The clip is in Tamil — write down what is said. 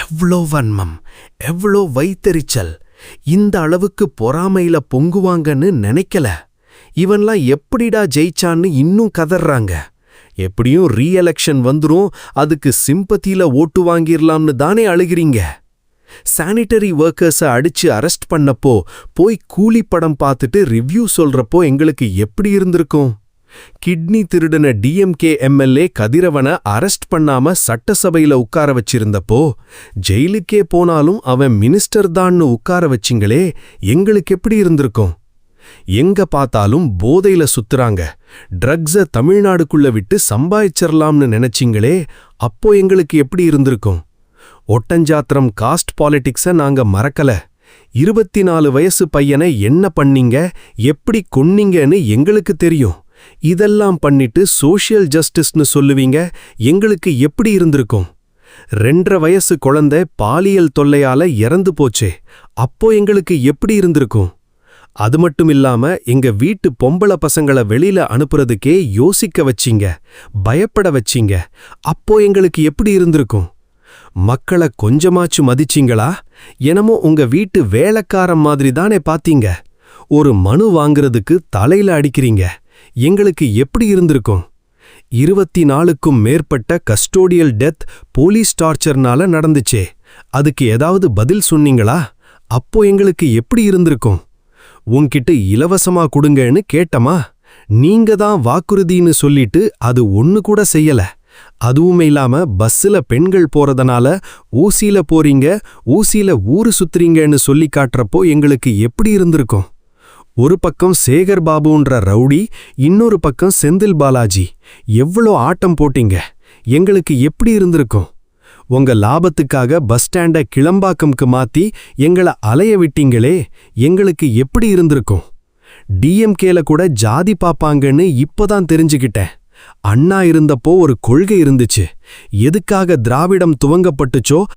எவ்ளோ வன்மம், எவ்ளோ வைத்தெரிச்சல்! இந்த அளவுக்கு பொறாமையில பொங்குவாங்கன்னு நினைக்கல. இவன்லாம் எப்படிடா ஜெயிச்சான்னு இன்னும் கதறாங்க. எப்படியும் ரீஎலெக்ஷன் வந்துரும், அதுக்கு சிம்பத்தியில ஓட்டு வாங்கிரலாம்னு தானே அழுகிறீங்க. சானிட்டரி ஒர்க்கர்ஸ அடிச்சு அரெஸ்ட் பண்ணப்போ போய் கூலி படம் பார்த்துட்டு ரிவ்யூ சொல்றப்போ எங்களுக்கு எப்படி இருந்திருக்கும்? கிட்னி திருடின டிஎம்கே எம்எல்ஏ கதிரவனை அரெஸ்ட் பண்ணாம சட்டசபையில உட்கார வச்சிருந்தப்போ ஜெயிலுக்கே போனாலும் அவன் மினிஸ்டர் தான்னு உட்கார வச்சிங்களே, எங்களுக்கு எப்படி இருந்திருக்கும்? எங்க பார்த்தாலும் போதையில சுத்துறாங்க, ட்ரக்ஸ தமிழ்நாடுக்குள்ள விட்டு சம்பாதிச்சிரலாம்னு நினைச்சிங்களே, அப்போ எங்களுக்கு எப்படி இருந்திருக்கும்? ஒட்டஞ்சாத்திரம் காஸ்ட் பாலிடிக்ஸ நாங்க மறக்கல. 24 வயசு பையனை என்ன பண்ணீங்க, எப்படி கொன்னீங்கன்னு எங்களுக்கு தெரியும். இதெல்லாம் பண்ணிட்டு சோஷியல் ஜஸ்டிஸ்னு சொல்லுவீங்க, எங்களுக்கு எப்படி இருந்திருக்கும்? 2.5 வயசு குழந்தை பாலியல் தொல்லையால இறந்து போச்சே, அப்போ எங்களுக்கு எப்படி இருந்திருக்கும்? அது மட்டும் இல்லாம எங்க வீட்டு பொம்பள பசங்கள வெளியில அனுப்புறதுக்கே யோசிக்க வச்சீங்க, பயப்பட வச்சீங்க, அப்போ எங்களுக்கு எப்படி இருந்திருக்கும்? மக்களை கொஞ்சமாச்சு மதிச்சிங்களா? என்னமோ உங்க வீட்டு வேலைக்காரன் மாதிரி தானே பாத்தீங்க. ஒரு மனு வாங்குறதுக்கு தலையில அடிக்கிறீங்க, எங்களுக்கு எப்படி இருந்திருக்கும்? 24க்கும் மேற்பட்ட கஸ்டோடியல் டெத் போலீஸ் டார்ச்சர்னால நடந்துச்சே, அதுக்கு ஏதாவது பதில் சொன்னீங்களா? அப்போ எங்களுக்கு எப்படி இருந்திருக்கும்? உன்கிட்ட இலவசமா கொடுங்கன்னு கேட்டமா? நீங்க தான் வாக்குறுதின்னு சொல்லிட்டு அது ஒண்ணு கூட செய்யல. அதுவுமே இல்லாம பஸ்ஸில பெண்கள் போறதனால ஊசியில போறீங்க, ஊசியில ஊரு சுத்துறீங்கன்னு சொல்லி காட்டுறப்போ எங்களுக்கு எப்படி இருந்திருக்கும்? ஒரு பக்கம் சேகர் பாபுன்ற ரவுடி, இன்னொரு பக்கம் செந்தில் பாலாஜி. எவ்வளோ ஆட்டம் போட்டீங்க, எங்களுக்கு எப்படி இருந்திருக்கும்? உங்க லாபத்துக்காக பஸ் ஸ்டாண்ட கிளம்பாக்கம்க்கு மாத்தி எங்களை அலைய விட்டீங்களே, எங்களுக்கு எப்படி இருந்திருக்கும்? டிஎம்கேல கூட ஜாதி பாப்பாங்கன்னு இப்பதான் தெரிஞ்சுக்கிட்டேன். அண்ணா இருந்தப்போ ஒரு கொள்கை இருந்துச்சு. எதுக்காக திராவிடம் துவங்கப்பட்டுச்சோ